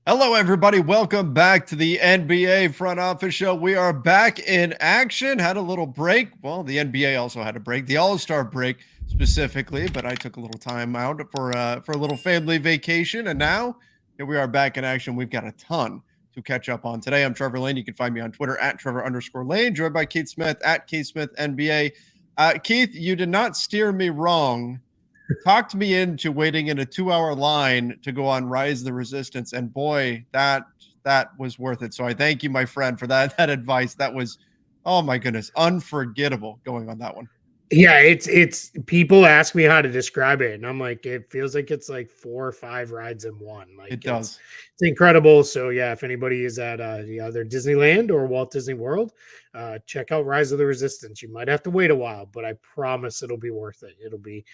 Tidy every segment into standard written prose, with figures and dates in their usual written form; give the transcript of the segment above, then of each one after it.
Hello, everybody. Welcome back to the NBA Front Office Show. We are back in action. Had a little break. Well, the NBA also had a break, the All-Star break specifically, but I took a little time out for a little family vacation, and now here we are back in action. We've got a ton to catch up on today. I'm Trevor Lane. You can find me on Twitter at Trevor_Lane, joined by Keith Smith at Keith Smith NBA. Keith, you did not steer me wrong. Talked me into waiting in a 2-hour line to go on Rise of the Resistance, and boy, that was worth it. So I thank you, my friend, for that advice. That was, oh my goodness, unforgettable going on that one. Yeah, it's people ask me how to describe it, and I'm like, it feels like it's like 4 or 5 rides in one. Like It does. It's incredible. So yeah, if anybody is at either Disneyland or Walt Disney World, check out Rise of the Resistance. You might have to wait a while, but I promise it'll be worth it. It'll be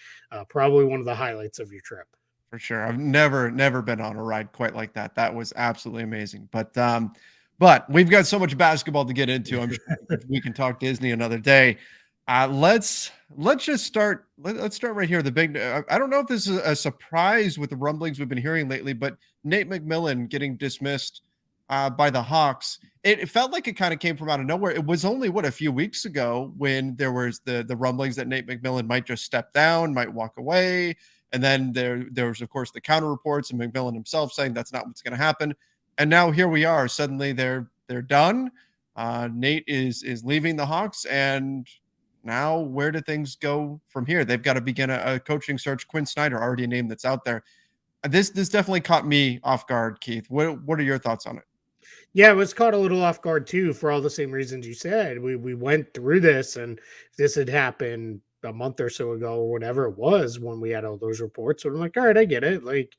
probably one of the highlights of your trip. For sure. I've never been on a ride quite like that. That was absolutely amazing. But we've got so much basketball to get into. I'm sure we can talk Disney another day. Let's just start. Let's start right here. The big. I don't know if this is a surprise with the rumblings we've been hearing lately, but Nate McMillan getting dismissed by the Hawks. It felt like it kind of came from out of nowhere. It was only a few weeks ago when there was the rumblings that Nate McMillan might just step down, might walk away, and then there was of course the counter reports and McMillan himself saying that's not what's going to happen. And now here we are. Suddenly they're done. Nate is leaving the Hawks, and now where do things go from here? They've got to begin a coaching search. Quinn Snyder, already a name that's out there. This definitely caught me off guard, Keith. What are your thoughts on it? Yeah, it was caught a little off guard too, for all the same reasons you said. We went through this, and if this had happened a month or so ago, or whatever it was, when we had all those reports, so I'm like, all right, I get it. Like,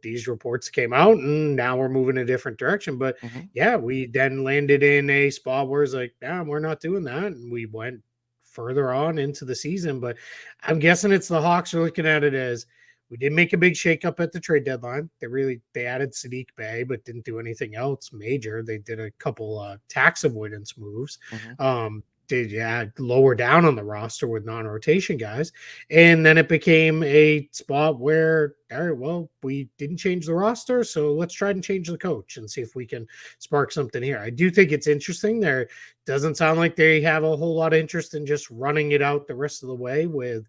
these reports came out, and now we're moving a different direction. But Mhm. yeah, we then landed in a spot where it's like, nah, we're not doing that, and we went further on into the season. But I'm guessing it's the Hawks are looking at it as, we did make a big shakeup at the trade deadline. They added Sadiq Bey, but didn't do anything else major. They did a couple tax avoidance moves. Mhm. Did lower down on the roster with non-rotation guys, and then it became a spot where, all right, well, we didn't change the roster, so let's try and change the coach and see if we can spark something here. I do think it's interesting. There doesn't sound like they have a whole lot of interest in just running it out the rest of the way with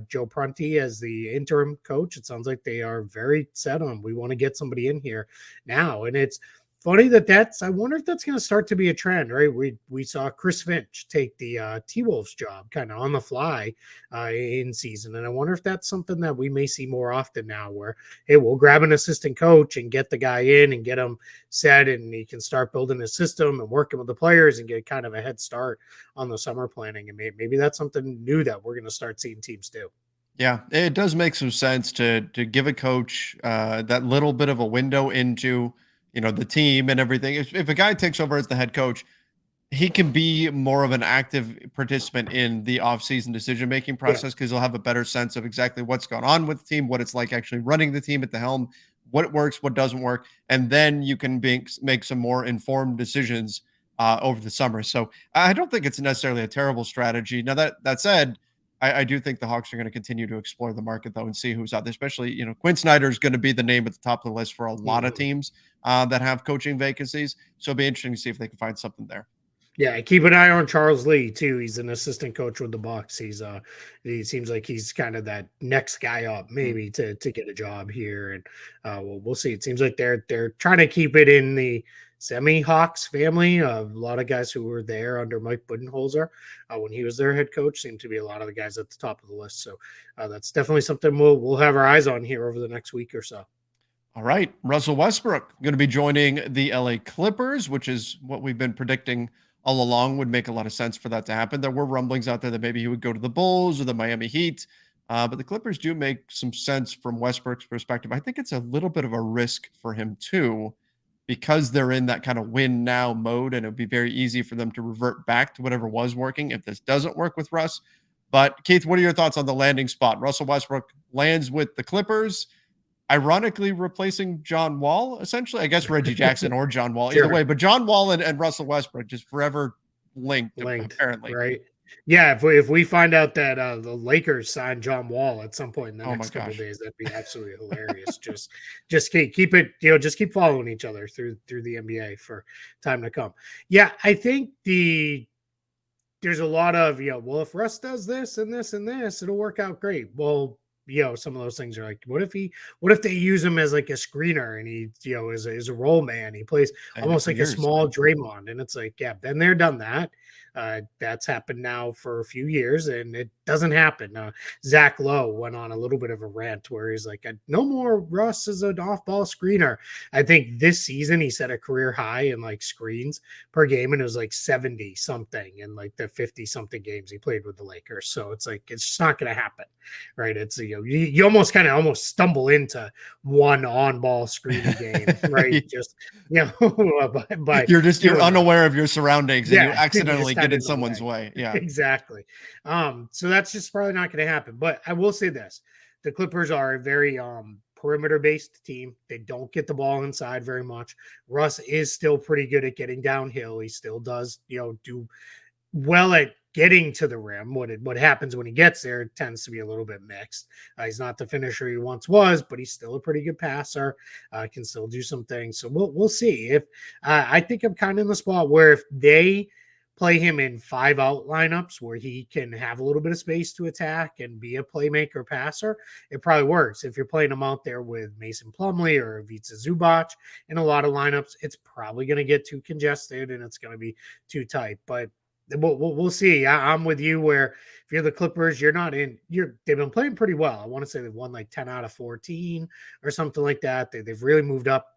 Joe Prunty as the interim coach. It sounds like they are very set on, we want to get somebody in here now, and it's funny I wonder if that's going to start to be a trend, right? We saw Chris Finch take the T-Wolves job kind of on the fly in season, and I wonder if that's something that we may see more often now, where, hey, we'll grab an assistant coach and get the guy in and get him set, and he can start building his system and working with the players and get kind of a head start on the summer planning. And maybe that's something new that we're going to start seeing teams do. Yeah, it does make some sense to give a coach that little bit of a window into the team and everything. If a guy takes over as the head coach, he can be more of an active participant in the offseason decision-making Yeah. process because he'll have a better sense of exactly what's going on with the team, what it's like actually running the team at the helm, what works, what doesn't work, and then you can make some more informed decisions over the summer. So I don't think it's necessarily a terrible strategy. Now that said, I do think the Hawks are going to continue to explore the market though and see who's out there. Especially, Quinn Snyder is going to be the name at the top of the list for a lot of teams that have coaching vacancies. So it'll be interesting to see if they can find something there. Yeah, keep an eye on Charles Lee too. He's an assistant coach with the Bucks. He seems like he's kind of that next guy up, maybe to get a job here. And we'll see. It seems like they're trying to keep it in the semi-Hawks family. A lot of guys who were there under Mike Budenholzer when he was their head coach seem to be a lot of the guys at the top of the list. So that's definitely something we'll have our eyes on here over the next week or so. All right, Russell Westbrook going to be joining the LA Clippers, which is what we've been predicting all along. Would make a lot of sense for that to happen. There were rumblings out there that maybe he would go to the Bulls or the Miami Heat, but the Clippers do make some sense from Westbrook's perspective. I think it's a little bit of a risk for him too, because they're in that kind of win now mode, and it would be very easy for them to revert back to whatever was working if this doesn't work with Russ. But Keith, what are your thoughts on the landing spot? Russell Westbrook lands with the Clippers, ironically replacing John Wall, essentially. I guess Reggie Jackson or John Wall, either way. But John Wall and Russell Westbrook just forever linked, apparently. Right. Yeah, if we find out that the Lakers signed John Wall at some point in the Oh my next couple of gosh. days, that'd be absolutely hilarious. Just keep it, just keep following each other through the NBA for time to come. Yeah, I think there's a lot of, well, if Russ does this and this and this, it'll work out great. Well, some of those things are like, what if they use him as like a screener and he, is a role man? He plays Saying it almost for like a years. small Draymond. And it's like, yeah, been there, done that. That's happened now for a few years and it doesn't happen. Zach Lowe went on a little bit of a rant where he's like, no more Russ as an off ball screener. I think this season he set a career high in like screens per game, and it was like 70 something in like the 50 something games he played with the Lakers. So it's like, it's just not going to happen, right? It's, you almost kind of almost stumble into one on ball screening game, right? Just, by You're doing that. unaware of your surroundings and you Yeah, you're just accidentally kind get of in in the someone's way. way. Yeah. Exactly. So that's just probably not going to happen. But I will say this: the Clippers are a very perimeter based team. They don't get the ball inside very much. Russ is still pretty good at getting downhill. He still does, do well at getting to the rim. What happens when he gets there tends to be a little bit mixed. He's not the finisher he once was, but he's still a pretty good passer. Can still do some things. So we'll see. If I think I'm kind of in the spot where if they play him in 5-out lineups where he can have a little bit of space to attack and be a playmaker passer, it probably works. If you're playing him out there with Mason Plumlee or Ivica Zubac in a lot of lineups, it's probably going to get too congested and it's going to be too tight. But we'll see. I'm with you where if you're the Clippers, they've been playing pretty well. I want to say they've won like 10 out of 14 or something like that. They've really moved up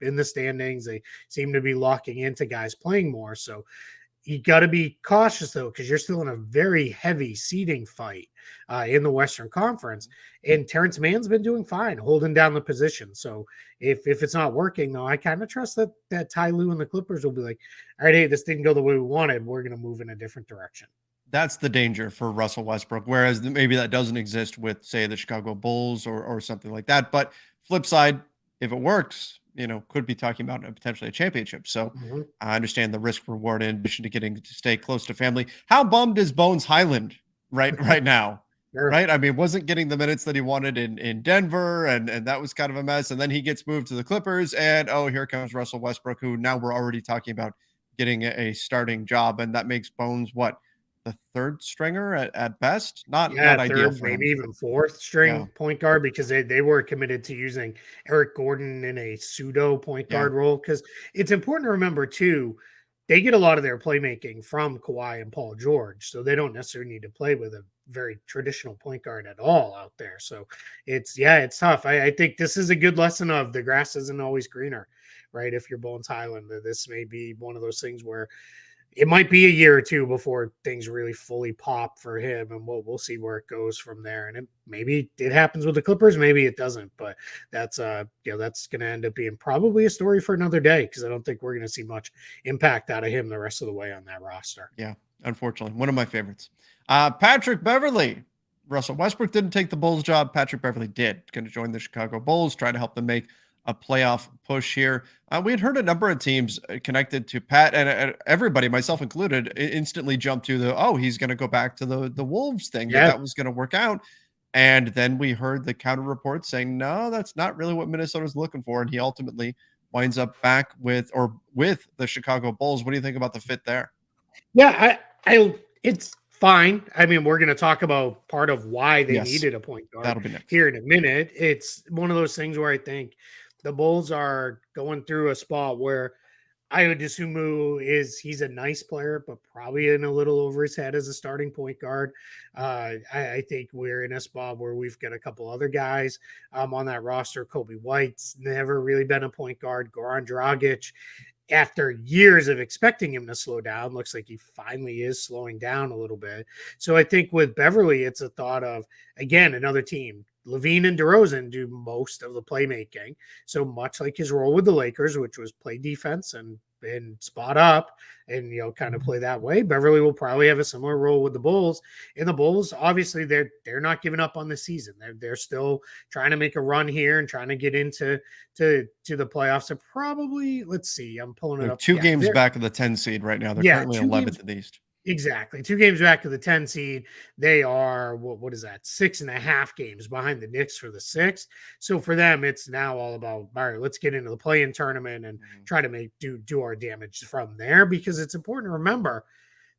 in the standings. They seem to be locking into guys playing more. So you got to be cautious though, because you're still in a very heavy seeding fight in the Western Conference, and Terrence Mann's been doing fine, holding down the position. So if it's not working though, I kind of trust that Ty Lue and the Clippers will be like, all right, hey, this didn't go the way we wanted. We're going to move in a different direction. That's the danger for Russell Westbrook. Whereas maybe that doesn't exist with, say, the Chicago Bulls or something like that. But flip side, if it works, could be talking about potentially a championship. So Mhm. I understand the risk reward in addition to getting to stay close to family. How bummed is Bones Highland right now? Sure. Right? I mean, wasn't getting the minutes that he wanted in Denver, and that was kind of a mess. And then he gets moved to the Clippers, and oh, here comes Russell Westbrook, who now we're already talking about getting a starting job, and that makes Bones what, the third stringer at best? Not Yeah, ideal third, for him. maybe even fourth Yeah, string point guard because they were committed to using Eric Gordon in a pseudo point yeah. guard role. Because it's important to remember too, they get a lot of their playmaking from Kawhi and Paul George, so they don't necessarily need to play with a very traditional point guard at all out there. So it's tough. I think this is a good lesson of the grass isn't always greener, right? If you're Bones Highland, this may be one of those things where it might be a year or two before things really fully pop for him, and we'll see where it goes from there. And maybe it happens with the Clippers, maybe it doesn't. But that's that's going to end up being probably a story for another day because I don't think we're going to see much impact out of him the rest of the way on that roster. Yeah, unfortunately, one of my favorites. Patrick Beverley. Russell Westbrook didn't take the Bulls job. Patrick Beverley did. Going to join the Chicago Bulls, try to help them make a playoff push here. We had heard a number of teams connected to Pat, and everybody, myself included, instantly jumped to he's going to go back to the Wolves thing, Yeah, that was going to work out. And then we heard the counter report saying, no, that's not really what Minnesota's looking for. And he ultimately winds up back with the Chicago Bulls. What do you think about the fit there? yeah, I it's fine. I mean, we're going to talk about part of why they Yes, needed a point guard that'll be next. here in a minute. It's one of those things where I think the Bulls are going through a spot where I would assume he's a nice player, but probably in a little over his head as a starting point guard. I think we're in a spot where we've got a couple other guys on that roster. Kobe White's never really been a point guard. Goran Dragic, after years of expecting him to slow down, looks like he finally is slowing down a little bit. So I think with Beverley, it's a thought of, again, another team. Levine and DeRozan do most of the playmaking. So much like his role with the Lakers, which was play defense and spot up and kind of play that way. Beverley will probably have a similar role with the Bulls. And the Bulls, obviously, they're not giving up on the season. They're still trying to make a run here and trying to get into the playoffs. So probably, let's see, I'm pulling it They're up. 2 Yeah, games back of the 10 seed right now. They're currently 2 games 11th in the East. Exactly. 2 games back of the 10 seed. They are what is that? 6.5 games behind the Knicks for the 6th. So for them, it's now all about, all right, let's get into the play-in tournament and Mhm. try to do our damage from there, because it's important to remember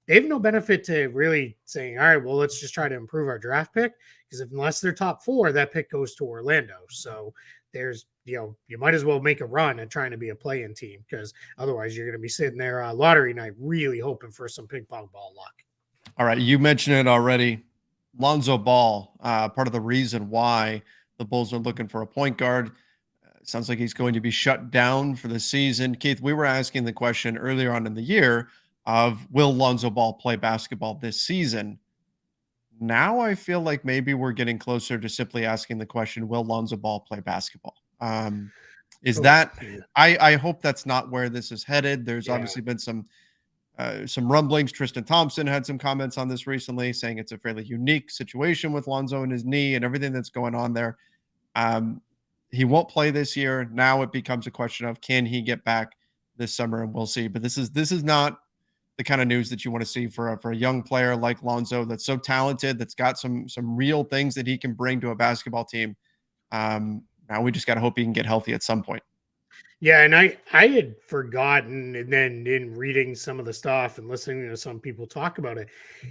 they have no benefit to really saying, all right, well, let's just try to improve our draft pick, because unless they're top 4, that pick goes to Orlando. So there's, you might as well make a run at trying to be a play-in team, because otherwise you're going to be sitting there lottery night really hoping for some ping pong ball luck. All right, you mentioned it already. Lonzo Ball, part of the reason why the Bulls are looking for a point guard. Sounds like he's going to be shut down for the season. Keith, we were asking the question earlier on in the year of will Lonzo Ball play basketball this season? Now I feel like maybe we're getting closer to simply asking the question, will Lonzo Ball play basketball? Is Oh, that yeah. I hope that's not where this is headed. There's Yeah. obviously been some rumblings. Tristan Thompson had some comments on this recently, saying it's a fairly unique situation with Lonzo and his knee and everything that's going on there. Um, he won't play this year. Now it becomes a question of can he get back this summer, and we'll see. But this is not the kind of news that you want to see for a young player like Lonzo that's so talented, that's got some real things that he can bring to a basketball team. Now we just got to hope he can get healthy at some point. Yeah, and I had forgotten, and then in reading some of the stuff and listening to some people talk about it,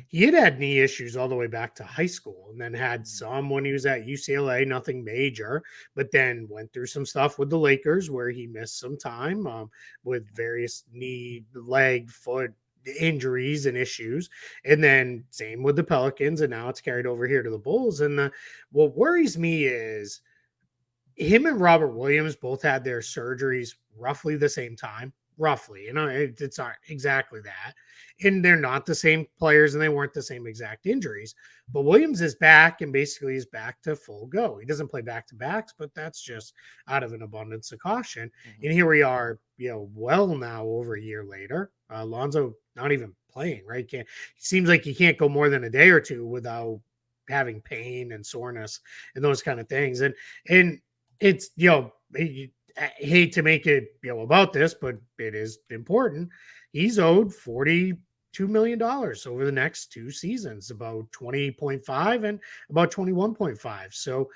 he had knee issues all the way back to high school, and then had some when he was at UCLA, nothing major, but then went through some stuff with the Lakers where he missed some time with various knee, leg, foot injuries and issues, and then same with the Pelicans, and now it's carried over here to the Bulls. And what worries me is him and Robert Williams both had their surgeries roughly the same time. Roughly, it's not exactly that. And they're not the same players, and they weren't the same exact injuries. But Williams is back, and basically is back to full go. He doesn't play back to backs, but that's just out of an abundance of caution. Mhm. And here we are, well now over a year later. Lonzo not even playing, right? Can't Seems like he can't go more than a day or two without having pain and soreness and those kind of things. And it's I hate to make it about this, but it is important. He's owed $42 million over the next 2 seasons, about 20.5 and about 21.5. So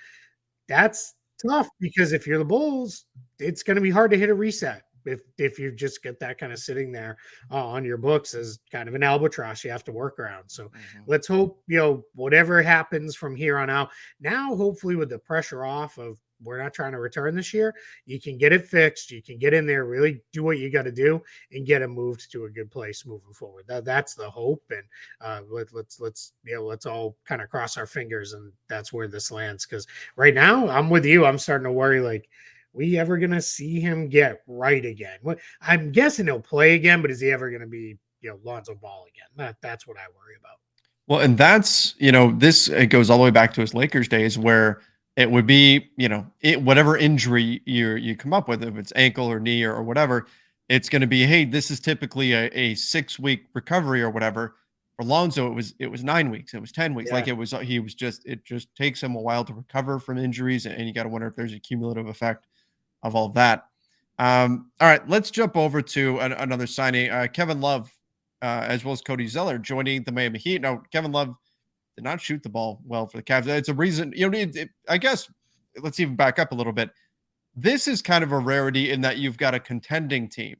that's tough, because if you're the Bulls, it's going to be hard to hit a reset if you just get that kind of sitting there on your books as kind of an albatross you have to work around. So Mhm. let's hope whatever happens from here on out. Now, hopefully, with the pressure off of we're not trying to return this year, you can get it fixed. You can get in there, really do what you got to do, and get it moved to a good place moving forward. That's the hope, and let's all kind of cross our fingers, and that's where this lands. Because right now, I'm with you. I'm starting to worry, like, we ever gonna see him get right again? What I'm guessing he'll play again, but is he ever gonna be Lonzo Ball again? That's what I worry about. Well, and that's, this it goes all the way back to his Lakers days where it would be, whatever injury you come up with, if it's ankle or knee or whatever, it's going to be, hey, this is typically a 6 week recovery or whatever. For Lonzo, it was 9 weeks, it was 10 weeks. Yeah. Like it just takes him a while to recover from injuries, and you got to wonder if there's a cumulative effect of all that. All right, let's jump over to another signing. Kevin Love, as well as Cody Zeller, joining the Miami Heat. Now, Kevin Love did not shoot the ball well for the Cavs. It's a reason, I guess. Let's even back up a little bit. This is kind of a rarity in that you've got a contending team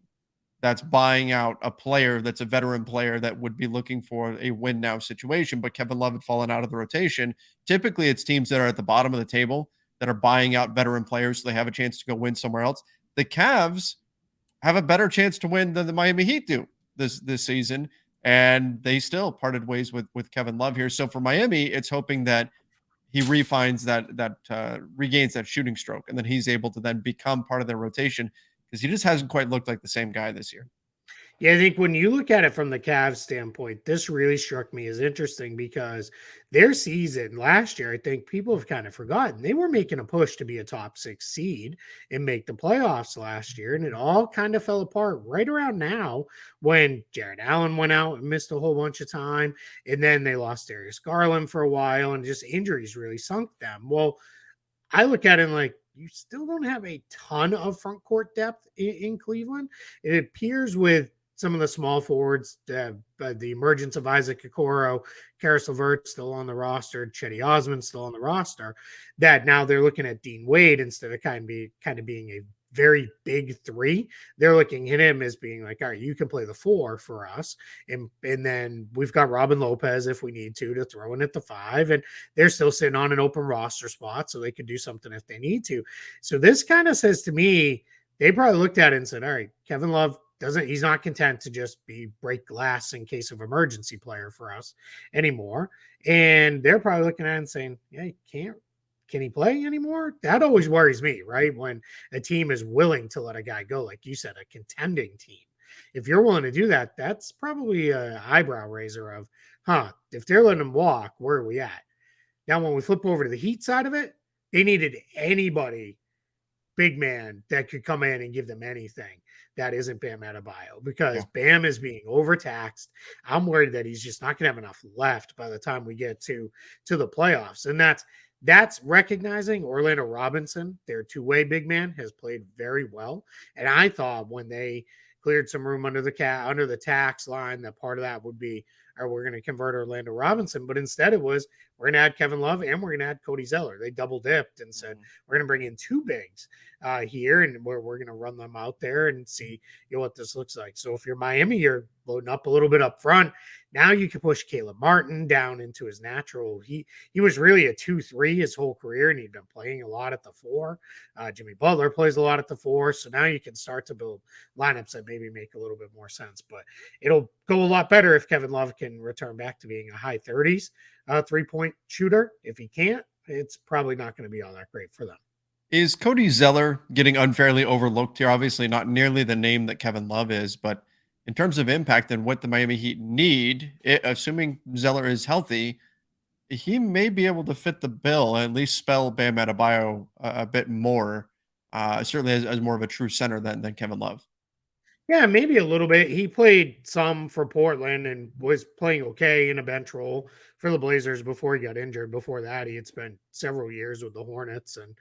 that's buying out a player that's a veteran player that would be looking for a win now situation. But Kevin Love had fallen out of the rotation. Typically, it's teams that are at the bottom of the table that are buying out veteran players so they have a chance to go win somewhere else. The Cavs have a better chance to win than the Miami Heat do this season, and they still parted ways with Kevin Love here. So for Miami, it's hoping that he refines that regains that shooting stroke, and then he's able to then become part of their rotation because he just hasn't quite looked like the same guy this year. Yeah, I think when you look at it from the Cavs standpoint, this really struck me as interesting, because their season last year, I think people have kind of forgotten. They were making a push to be a top 6 seed and make the playoffs last year. And it all kind of fell apart right around now when Jared Allen went out and missed a whole bunch of time. And then they lost Darius Garland for a while, and just injuries really sunk them. Well, I look at it like, you still don't have a ton of front court depth in Cleveland. It appears with some of the small forwards, the emergence of Isaac Okoro, Karis LeVert still on the roster, Chetty Osman still on the roster, that now they're looking at Dean Wade instead of kind of being a very big three. They're looking at him as being like, all right, you can play the four for us. And then we've got Robin Lopez if we need to throw in at the five. And they're still sitting on an open roster spot, so they could do something if they need to. So this kind of says to me, they probably looked at it and said, all right, Kevin Love he's not content to just be break glass in case of emergency player for us anymore. And they're probably looking at it and saying, yeah, can he play anymore? That always worries me, right? When a team is willing to let a guy go, like you said, a contending team. If you're willing to do that, that's probably an eyebrow raiser of, if they're letting him walk, where are we at? Now, when we flip over to the Heat side of it, they needed anybody, big man, that could come in and give them anything that isn't Bam Adebayo, because Bam is being overtaxed. I'm worried that he's just not going to have enough left by the time we get to the playoffs. And that's recognizing Orlando Robinson, their two-way big man, has played very well. And I thought when they cleared some room under the tax line, that part of that would be, or we're going to convert Orlando Robinson. But instead it was, we're going to add Kevin Love and we're going to add Cody Zeller. They double dipped and said, we're going to bring in two bigs here, and we're going to run them out there and see what this looks like. So if you're Miami, you're loading up a little bit up front. Now you can push Caleb Martin down into his natural. He was really a 2-3 his whole career, and he'd been playing a lot at the 4. Jimmy Butler plays a lot at the 4. So now you can start to build lineups that maybe make a little bit more sense. But it'll go a lot better if Kevin Love can return back to being a high 30s three-point shooter. If he can't, it's probably not going to be all that great for them. Is Cody Zeller getting unfairly overlooked here? Obviously not nearly the name that Kevin Love is, but in terms of impact and what the Miami Heat need, assuming Zeller is healthy, he may be able to fit the bill and at least spell Bam Adebayo a bit more, certainly as more of a true center than Kevin Love. Yeah, maybe a little bit. He played some for Portland and was playing okay in a bench role for the Blazers before he got injured. Before that, he had spent several years with the Hornets and,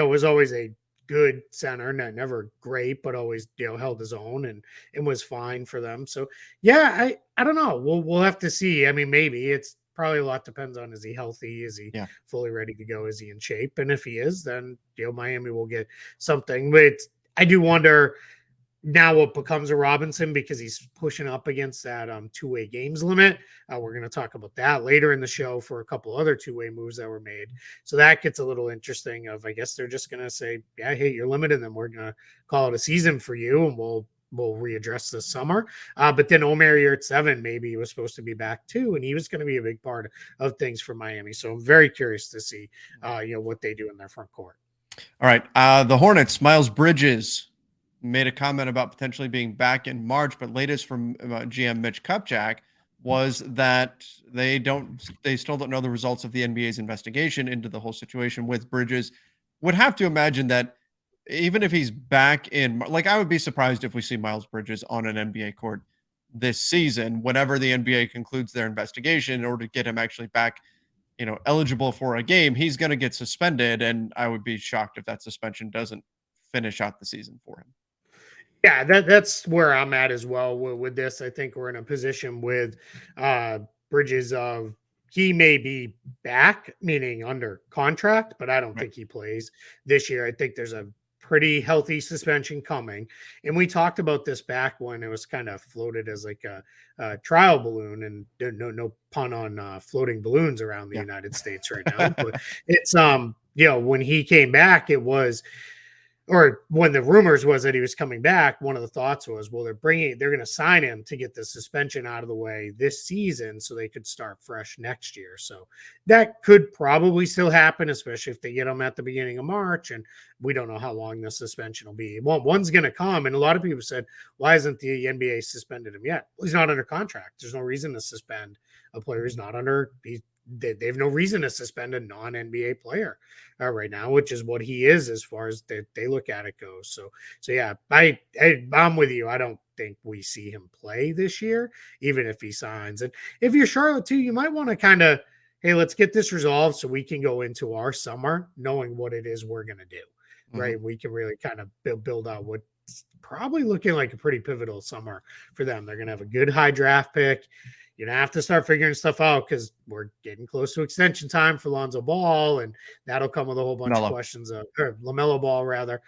was always a good center, never great, but always, held his own and was fine for them. So, yeah, I don't know. We'll have to see. I mean, maybe it's probably a lot depends on, is he healthy? Is he fully ready to go? Is he in shape? And if he is, then, Miami will get something. But I do wonder now what becomes a Robinson, because he's pushing up against that two-way games limit. We're going to talk about that later in the show for a couple other two-way moves that were made. So that gets a little interesting I guess they're just going to say, yeah, hey, you're limited, and we're going to call it a season for you, and we'll readdress this summer. But then Omer Yurtseven, maybe he was supposed to be back too, and he was going to be a big part of things for Miami. So I'm very curious to see, what they do in their front court. All right. The Hornets, Miles Bridges made a comment about potentially being back in March, but latest from GM Mitch Kupchak was that they still don't know the results of the NBA's investigation into the whole situation with Bridges. Would have to imagine that even if he's back in, I would be surprised if we see Miles Bridges on an NBA court this season, whenever the NBA concludes their investigation, in order to get him actually back, eligible for a game. He's going to get suspended, and I would be shocked if that suspension doesn't finish out the season for him. Yeah, that's where I'm at as well with this. I think we're in a position with Bridges of he may be back, meaning under contract, but I don't think he plays this year. I think there's a pretty healthy suspension coming. And we talked about this back when it was kind of floated as like a trial balloon, and no pun on floating balloons around the United States right now. But it's, when he came back, it was, or when the rumors was that he was coming back, one of the thoughts was, well, they're going to sign him to get the suspension out of the way this season so they could start fresh next year. So that could probably still happen, especially if they get him at the beginning of March. And we don't know how long the suspension will be. Well, one's going to come. And a lot of people said, why hasn't the NBA suspended him yet? Well, he's not under contract. There's no reason to suspend a player who's not under. They have no reason to suspend a non-NBA player right now, which is what he is as far as they look at it goes. So yeah, I'm with you. I don't think we see him play this year, even if he signs. And if you're Charlotte too, you might want to kind of, hey, let's get this resolved so we can go into our summer knowing what it is we're going to do, right? We can really kind of build out what probably looking like a pretty pivotal summer for them. They're going to have a good high draft pick. You're going to have to start figuring stuff out because we're getting close to extension time for Lonzo Ball, and that'll come with a whole bunch of questions, or LaMelo Ball, rather.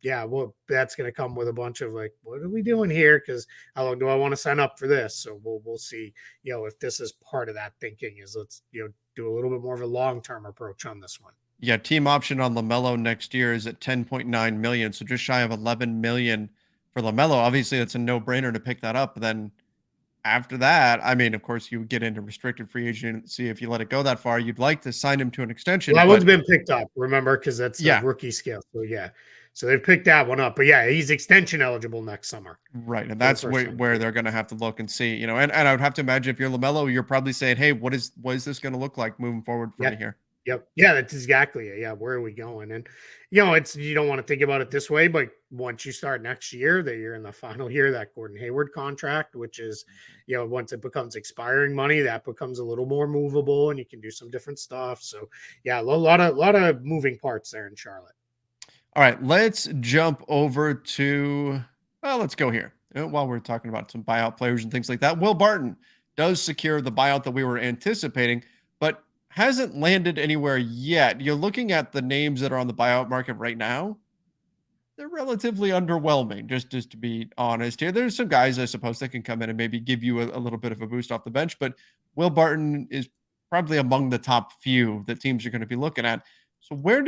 Yeah, well, that's going to come with a bunch of like, what are we doing here? Because how long do I want to sign up for this? So we'll see, if this is part of that thinking is let's, do a little bit more of a long-term approach on this one. Yeah, team option on LaMelo next year is at 10.9 million, so just shy of 11 million for LaMelo. Obviously, it's a no-brainer to pick that up. But then after that, I mean, of course, you get into restricted free agency if you let it go that far. You'd like to sign him to an extension. Well, that one's been picked up, remember, because that's Yeah. the rookie scale. So yeah, so they've picked that one up. But yeah, he's extension eligible next summer. Right, and that's where they're going to have to look and see, and I would have to imagine if you're LaMelo, you're probably saying, "Hey, what is this going to look like moving forward for me here?" Yep. Yeah, that's exactly it. Yeah, where are we going? And it's you don't want to think about it this way, but once you start next year, that you're in the final year of that Gordon Hayward contract, which is, once it becomes expiring money, that becomes a little more movable, and you can do some different stuff. So yeah, a lot of moving parts there in Charlotte. All right, let's jump over to let's go here while we're talking about some buyout players and things like that. Will Barton does secure the buyout that we were anticipating, but hasn't landed anywhere yet. You're looking at the names that are on the buyout market right now. They're relatively underwhelming, just to be honest here. There's some guys, I suppose, that can come in and maybe give you a little bit of a boost off the bench, but Will Barton is probably among the top few that teams are going to be looking at. So where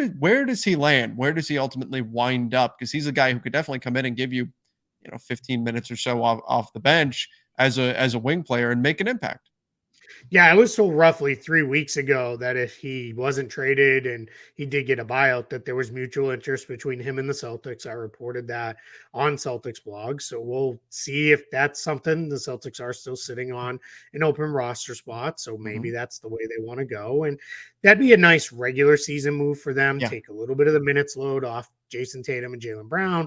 does he land? Where does he ultimately wind up? Because he's a guy who could definitely come in and give you, 15 minutes or so off the bench as a wing player and make an impact. Yeah, I was told roughly 3 weeks ago that if he wasn't traded and he did get a buyout, that there was mutual interest between him and the Celtics. I reported that on Celtics blog. So we'll see if that's something. The Celtics are still sitting on an open roster spot. So maybe that's the way they want to go. And that'd be a nice regular season move for them. Yeah. Take a little bit of the minutes load off Jason Tatum and Jaylen Brown.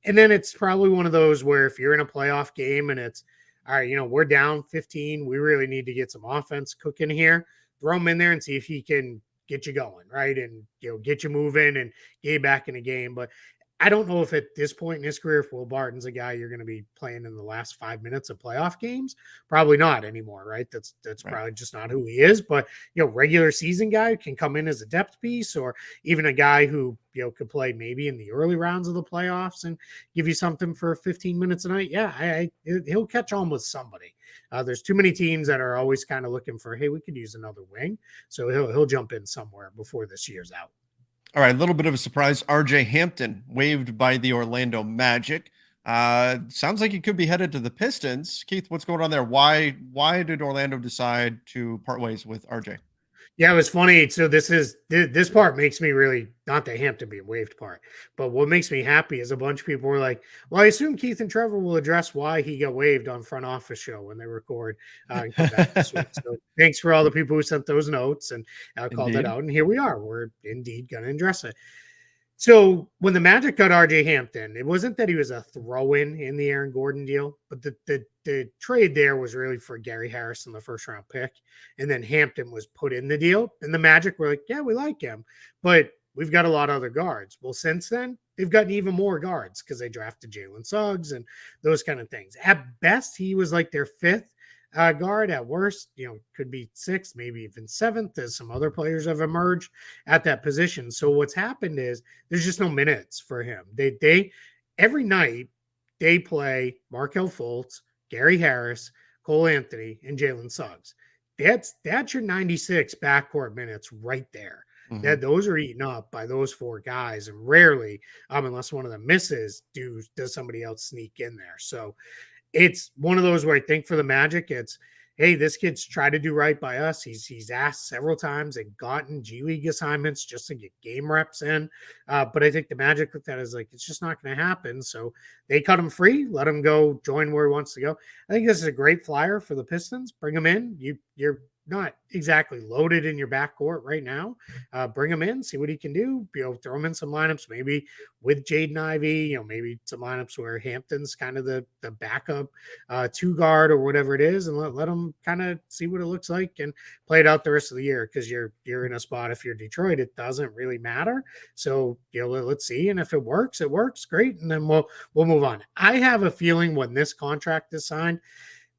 And then it's probably one of those where if you're in a playoff game and it's, all right, we're down 15. We really need to get some offense cooking here. Throw him in there and see if he can get you going, right? And, get you moving and get you back in the game. But I don't know if at this point in his career, if Will Barton's a guy you're going to be playing in the last 5 minutes of playoff games. Probably not anymore, right? That's right. Probably just not who he is. But, regular season guy can come in as a depth piece, or even a guy who, could play maybe in the early rounds of the playoffs and give you something for 15 minutes a night. Yeah, he'll catch on with somebody. There's too many teams that are always kind of looking for, hey, we could use another wing. So he'll jump in somewhere before this year's out. All right, a little bit of a surprise. RJ Hampton waived by the Orlando Magic. Sounds like he could be headed to the Pistons. Keith, what's going on there? Why did Orlando decide to part ways with RJ? Yeah, it was funny. So this part makes me really, not the Hampton being waived part, but what makes me happy is a bunch of people were like, well, I assume Keith and Trevor will address why he got waived on Front Office Show when they record and come back this week. So thanks for all the people who sent those notes and called that out. And here we are. We're indeed going to address it. So when the Magic got RJ Hampton, it wasn't that he was a throw-in in the Aaron Gordon deal, but the trade there was really for Gary Harris in the first round pick. And then Hampton was put in the deal. And the Magic were like, yeah, we like him, but we've got a lot of other guards. Well, since then, they've gotten even more guards because they drafted Jalen Suggs and those kind of things. At best, he was like their fifth guard. At worst, could be sixth, maybe even seventh, as some other players have emerged at that position. So what's happened is there's just no minutes for him. They every night they play Markelle Fultz, Gary Harris, Cole Anthony, and Jalen Suggs. That's your 96 backcourt minutes right there. That those are eaten up by those four guys, and rarely, unless one of them misses, does somebody else sneak in there. So it's one of those where I think for the Magic, it's, hey, this kid's tried to do right by us. He's asked several times and gotten G League assignments just to get game reps in. But I think the Magic looked at it as like, it's just not going to happen. So they cut him free, let him go join where he wants to go. I think this is a great flyer for the Pistons. Bring him in. You're not exactly loaded in your backcourt right now. Bring him in, see what he can do. Throw him in some lineups, maybe with Jaden Ivey. Maybe some lineups where Hampton's kind of the backup two guard or whatever it is, and let him kind of see what it looks like and play it out the rest of the year. Because you're in a spot. If you're Detroit, it doesn't really matter. So let's see, and if it works, great, and then we'll move on. I have a feeling when this contract is signed,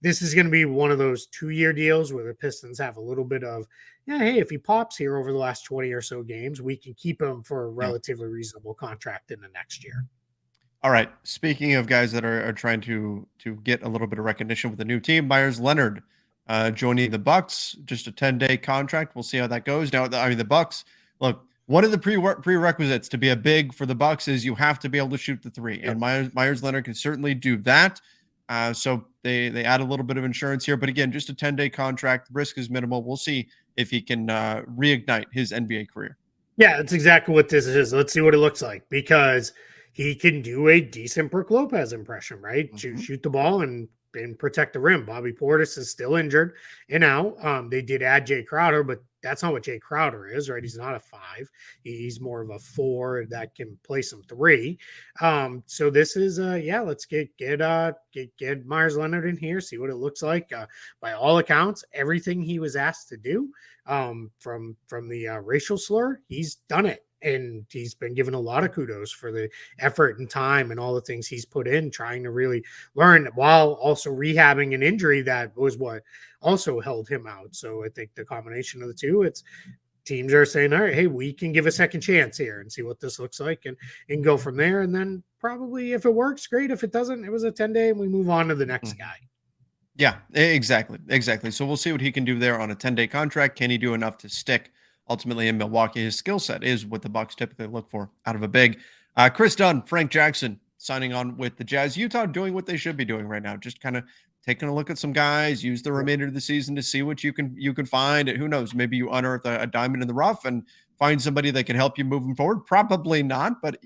this is going to be one of those 2-year deals where the Pistons have a little bit of, hey, if he pops here over the last 20 or so games, we can keep him for a relatively reasonable contract in the next year. All right. Speaking of guys that are trying to get a little bit of recognition with the new team, Leonard joining the Bucks, just a 10-day contract. We'll see how that goes. Now, the Bucks, look, one of the prerequisites to be a big for the Bucks is you have to be able to shoot the three, and Leonard can certainly do that. So they add a little bit of insurance here, but again, just a 10-day contract. Risk is minimal. We'll see if he can reignite his NBA career. Yeah, that's exactly what this is. Let's see what it looks like, because he can do a decent Brook Lopez impression, right? Mm-hmm. Shoot the ball and protect the rim. Bobby Portis is still injured and out. They did add Jay Crowder, but that's not what Jay Crowder is, right? He's not a 5. He's more of a 4 that can play some 3. So this is let's get Meyers Leonard in here, see what it looks like. By all accounts, everything he was asked to do, from the racial slur, he's done it. And he's been given a lot of kudos for the effort and time and all the things he's put in, trying to really learn while also rehabbing an injury that was what also held him out. So I think the combination of the two, it's teams are saying, all right, hey, we can give a second chance here and see what this looks like and go from there. And then probably if it works, great. If it doesn't, it was a 10-day and we move on to the next guy. Yeah, exactly. So we'll see what he can do there on a 10-day contract. Can he do enough to stick ultimately in Milwaukee? His skill set is what the Bucks typically look for out of a big. Kriss Dunn, Frank Jackson signing on with the Jazz. Utah doing what they should be doing right now, just kind of taking a look at some guys, use the remainder of the season to see what you can find. Who knows? Maybe you unearth a diamond in the rough and find somebody that can help you moving forward. Probably not, but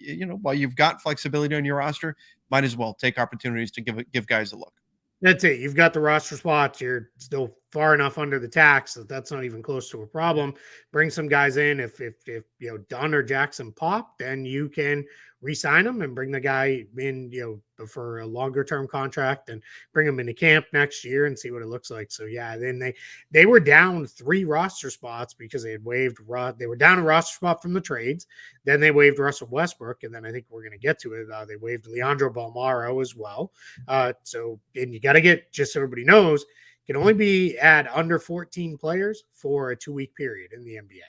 while you've got flexibility on your roster, might as well take opportunities to give guys a look. That's it. You've got the roster spots. You're still far enough under the tax that's not even close to a problem. Bring some guys in. If Dunn or Jackson pop, then you can re-sign them and bring the guy in, for a longer term contract and bring him into camp next year and see what it looks like. So yeah, then they were down 3 roster spots because they had waived. They were down a roster spot from the trades. Then they waived Russell Westbrook, and then I think we're going to get to it. They waived Leandro Bolmaro as well. So and you got to get, just so everybody knows, can only be at under 14 players for a 2-week period in the NBA.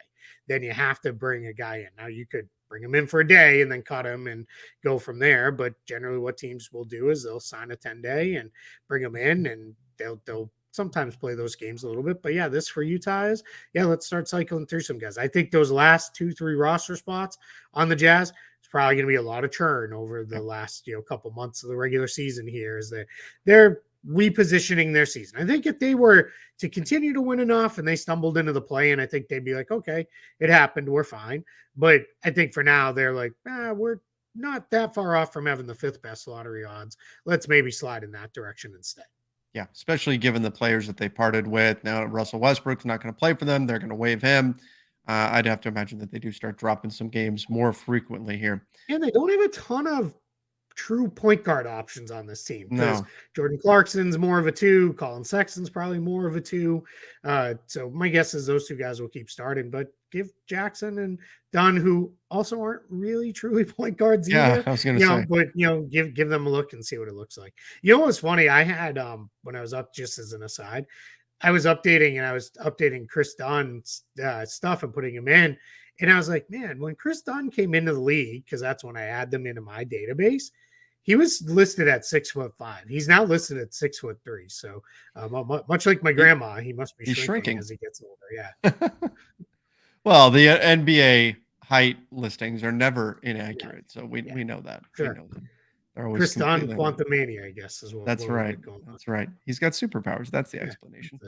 Then you have to bring a guy in. Now you could bring him in for a day and then cut him and go from there. But generally what teams will do is they'll sign a 10-day and bring him in, and they'll sometimes play those games a little bit. But yeah, this for Utah is, let's start cycling through some guys. I think those last 2-3 roster spots on the Jazz, it's probably going to be a lot of churn over the last, couple months of the regular season here, is that they're repositioning their season. I think if they were to continue to win enough and they stumbled into the play, and I think they'd be like, okay, it happened, we're fine. But I think for now they're like, we're not that far off from having the 5th best lottery odds. Let's maybe slide in that direction instead. Yeah, especially given the players that they parted with. Now Russell Westbrook's not going to play for them. They're going to waive him. I'd have to imagine that they do start dropping some games more frequently here. And they don't have a ton of true point guard options on this team, because Jordan Clarkson's more of a 2, Colin Sexton's probably more of a 2. So my guess is those 2 guys will keep starting, but give Jackson and Dunn, who also aren't really truly point guards either. I was going to say, but give them a look and see what it looks like. What's funny? I had when I was up, just as an aside, I was updating Kriss Dunn's stuff and putting him in, and I was like, man, when Kriss Dunn came into the league, because that's when I add them into my database, he was listed at 6'5". He's now listed at 6'3". So much like my grandma, he must be shrinking as he gets older. Yeah. Well, the NBA height listings are never inaccurate, so we know that. Sure. We know that. Kriss Dunn, Quantumania, I guess, is what. That's right. That's right. He's got superpowers. That's the explanation.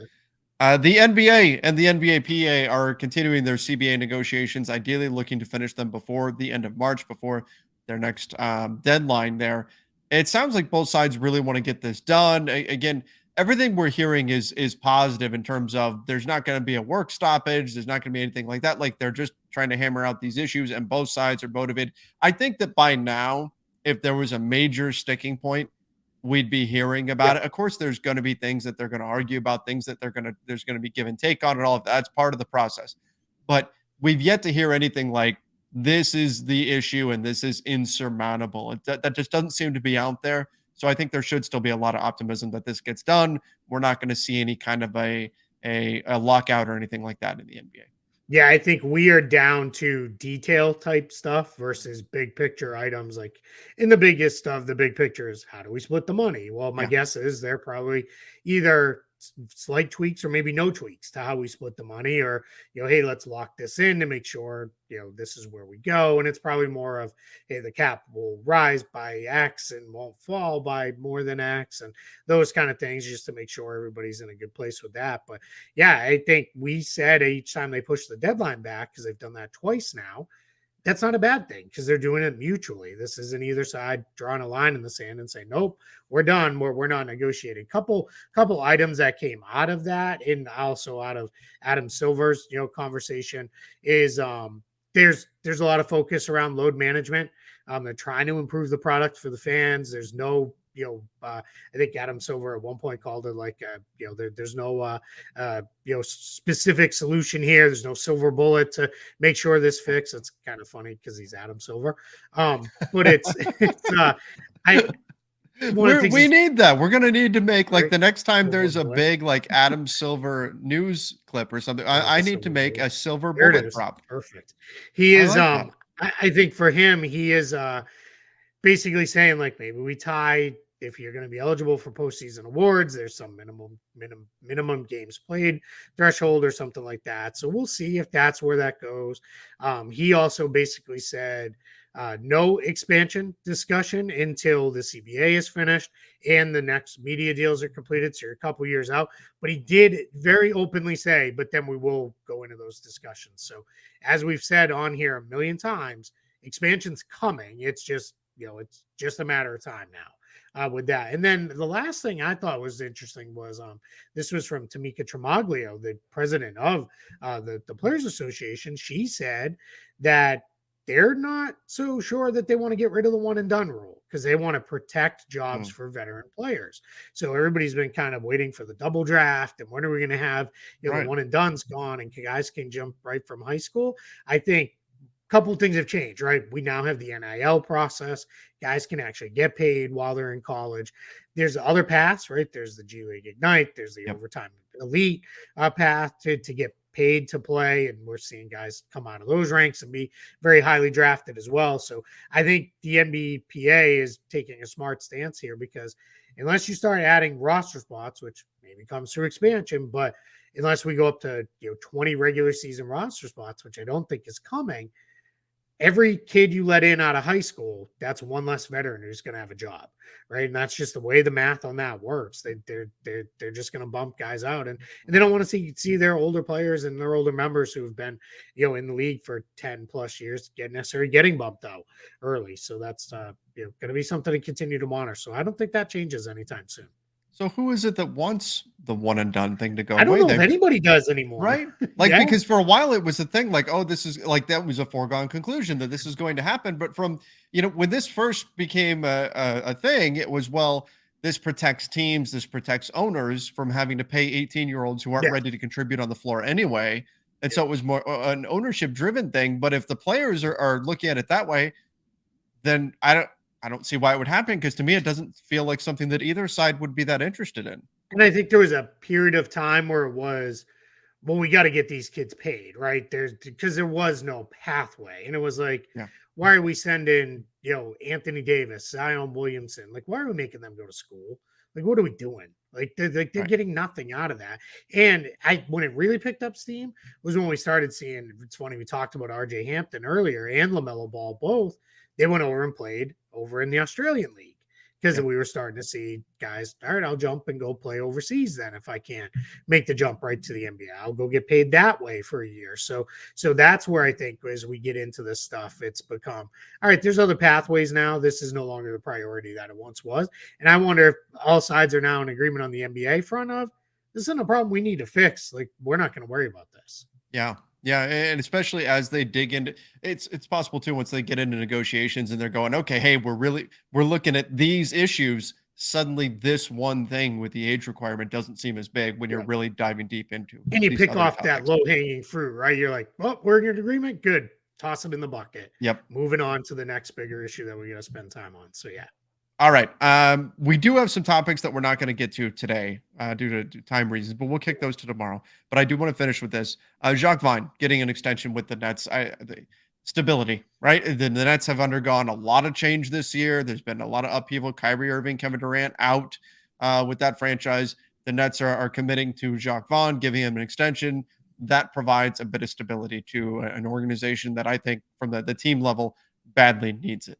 That's the NBA and the NBPA are continuing their CBA negotiations, ideally looking to finish them before the end of March, before their next deadline there. It sounds like both sides really want to get this done. Again, everything we're hearing is positive in terms of there's not going to be a work stoppage, there's not going to be anything like that. Like they're just trying to hammer out these issues, and both sides are motivated. I think that by now, if there was a major sticking point, we'd be hearing about it. Of course, there's going to be things that they're going to argue about, things that there's going to be give and take on, and all of that. That's part of the process. But we've yet to hear anything like this is the issue and this is insurmountable. That just doesn't seem to be out there. So I think there should still be a lot of optimism that this gets done. We're not going to see any kind of a lockout or anything like that in the NBA. Yeah, I think we are down to detail type stuff versus big picture items. Like in the biggest of the big picture is how do we split the money? Well, my guess is they're probably either slight tweaks or maybe no tweaks to how we split the money, or, hey, let's lock this in to make sure, this is where we go. And it's probably more of, hey, the cap will rise by X and won't fall by more than X, and those kind of things, just to make sure everybody's in a good place with that. But yeah, I think we said each time they push the deadline back, because they've done that twice now, that's not a bad thing because they're doing it mutually. This isn't either side drawing a line in the sand and saying, nope, we're done. We're not negotiating. Couple items that came out of that, and also out of Adam Silver's, conversation, is there's a lot of focus around load management. They're trying to improve the product for the fans. There's no, I think Adam Silver at one point called it like, there's no, specific solution here. There's no silver bullet to make sure this fix. It's kind of funny because he's Adam Silver. But we need that. We're going to need to make like the next time there's a big like Adam Silver news clip or something. I need to make a silver bullet prop. Perfect. He is, I think for him, he is basically saying like maybe we tie, if you're going to be eligible for postseason awards, there's some minimum games played threshold or something like that. So we'll see if that's where that goes. He also basically said no expansion discussion until the CBA is finished and the next media deals are completed. So you're a couple years out. But he did very openly say, but then we will go into those discussions. So as we've said on here a million times, expansion's coming. It's just, it's just a matter of time now. With that. And then the last thing I thought was interesting was this was from Tamika Tremaglio, the president of the Players Association. She said that they're not so sure that they want to get rid of the one and done rule because they want to protect jobs for veteran players. So everybody's been kind of waiting for the double draft, and when are we going to have, the one and done's gone and guys can jump right from high school. I think couple of things have changed, right? We now have the NIL process. Guys can actually get paid while they're in college. There's other paths, right? There's the G League Ignite. There's the overtime elite path to get paid to play. And we're seeing guys come out of those ranks and be very highly drafted as well. So I think the NBPA is taking a smart stance here, because unless you start adding roster spots, which maybe comes through expansion, but unless we go up to 20 regular season roster spots, which I don't think is coming, every kid you let in out of high school, that's one less veteran who's going to have a job, right? And that's just the way the math on that works. They're just going to bump guys out, and they don't want to see their older players and their older members who have been, in the league for 10 plus years getting bumped out early. So that's going to be something to continue to monitor. So I don't think that changes anytime soon. So who is it that wants the one and done thing to go away? I don't know if anybody does anymore. Right? Like, because for a while it was a thing like, oh, this is like, that was a foregone conclusion that this is going to happen. But from, when this first became a thing, it was, well, this protects teams, this protects owners from having to pay 18-year-olds who aren't ready to contribute on the floor anyway. And so it was more an ownership driven thing. But if the players are looking at it that way, then I don't see why it would happen, because to me, it doesn't feel like something that either side would be that interested in. And I think there was a period of time where it was, well, we got to get these kids paid, right? Because there was no pathway. And it was like, why are we sending, Anthony Davis, Zion Williamson? Like, why are we making them go to school? Like, what are we doing? Like, they're getting nothing out of that. And when it really picked up steam was when we started seeing, it's funny, we talked about RJ Hampton earlier and LaMelo Ball both. They went over and played over in the Australian League because Yeah. we were starting to see guys, all right, I'll jump and go play overseas then if I can't make the jump right to the NBA. I'll go get paid that way for a year. So that's where I think as we get into this stuff, it's become, all right, there's other pathways now. This is no longer the priority that it once was. And I wonder if all sides are now in agreement on the NBA front of, this isn't a problem we need to fix. Like, we're not going to worry about this. Yeah. Yeah. And especially as they dig into it's possible too, once they get into negotiations and they're going, okay, hey, we're looking at these issues. Suddenly this one thing with the age requirement doesn't seem as big when you're really diving deep into and you these pick other off that topics. low-hanging fruit, right? You're like, well, we're in agreement. Good. Toss it in the bucket. Yep. Moving on to the next bigger issue that we're going to spend time on. So yeah. All right. We do have some topics that we're not going to get to today due to time reasons, but we'll kick those to tomorrow. But I do want to finish with this. Jacque Vaughn getting an extension with the Nets. The stability, right? The Nets have undergone a lot of change this year. There's been a lot of upheaval. Kyrie Irving, Kevin Durant out with that franchise. The Nets are committing to Jacque Vaughn, giving him an extension. That provides a bit of stability to an organization that I think from the team level badly needs it.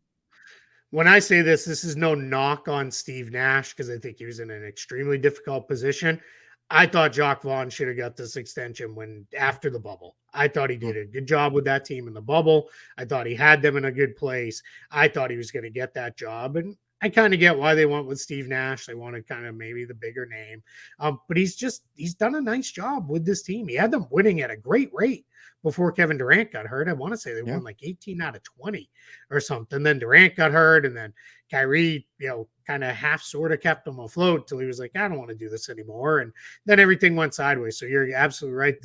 When I say this is no knock on Steve Nash because I think he was in an extremely difficult position. I thought Jacque Vaughn should have got this extension after the bubble. I thought he did a good job with that team in the bubble. I thought he had them in a good place. I thought he was going to get that job. And I kind of get why they went with Steve Nash. They wanted kind of maybe the bigger name. But he's done a nice job with this team. He had them winning at a great rate before Kevin Durant got hurt. I want to say they won like 18 out of 20 or something. Then Durant got hurt, and then Kyrie, kind of half sort of kept him afloat till he was like, I don't want to do this anymore. And then everything went sideways. So you're absolutely right.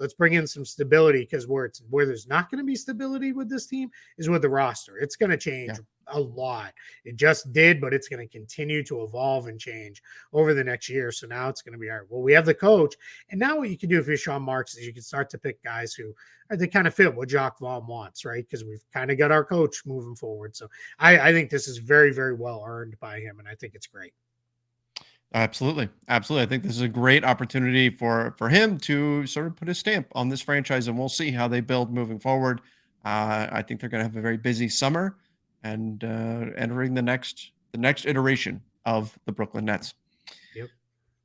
Let's bring in some stability, because where there's not going to be stability with this team is with the roster. It's going to change a lot. It just did, but it's going to continue to evolve and change over the next year. So now it's going to be, all right, well, we have the coach. And now what you can do if you're Sean Marks is you can start to pick guys who they kind of fit what Jacque Vaughn wants, right? Because we've kind of got our coach moving forward. So I think this is very, very well earned by him, and I think it's great. Absolutely. Absolutely. I think this is a great opportunity for him to sort of put a stamp on this franchise, and we'll see how they build moving forward. I think they're going to have a very busy summer and entering the next iteration of the Brooklyn Nets. Yep.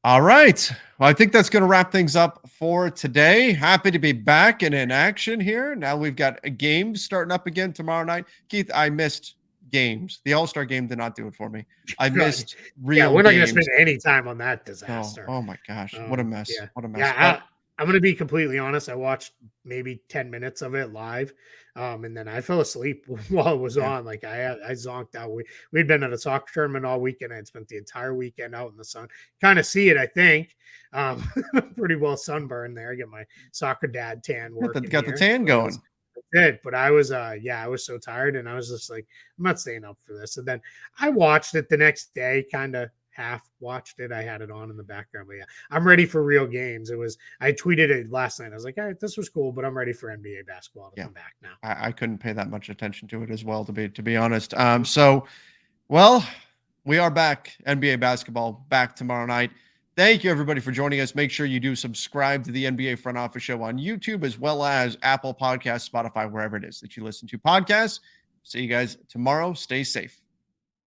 All right. Well, I think that's going to wrap things up for today. Happy to be back and in action here. Now we've got a game starting up again tomorrow night. Keith, I missed games. The All-Star game did not do it for me. I missed real we're not games. going to spend any time on that disaster. Oh my gosh. What a mess. Yeah. What a mess. Yeah, I'm going to be completely honest. I watched maybe 10 minutes of it live. And then I fell asleep while it was on. Like I zonked out. We'd been at a soccer tournament all weekend. I had spent the entire weekend out in the sun. Kind of see it, I think. Pretty well sunburned there. I get my soccer dad tan working. Got the tan going. Did, but I was I was so tired, and I was just like, I'm not staying up for this. And then I watched it the next day, kind of half watched it. I had it on in the background, but yeah, I'm ready for real games. I tweeted it last night. I was like, all right, this was cool, but I'm ready for NBA basketball to come back now. I couldn't pay that much attention to it as well, to be honest. So, well, we are back. NBA basketball back tomorrow night. Thank you, everybody, for joining us. Make sure you do subscribe to the NBA Front Office Show on YouTube, as well as Apple Podcasts, Spotify, wherever it is that you listen to podcasts. See you guys tomorrow. Stay safe.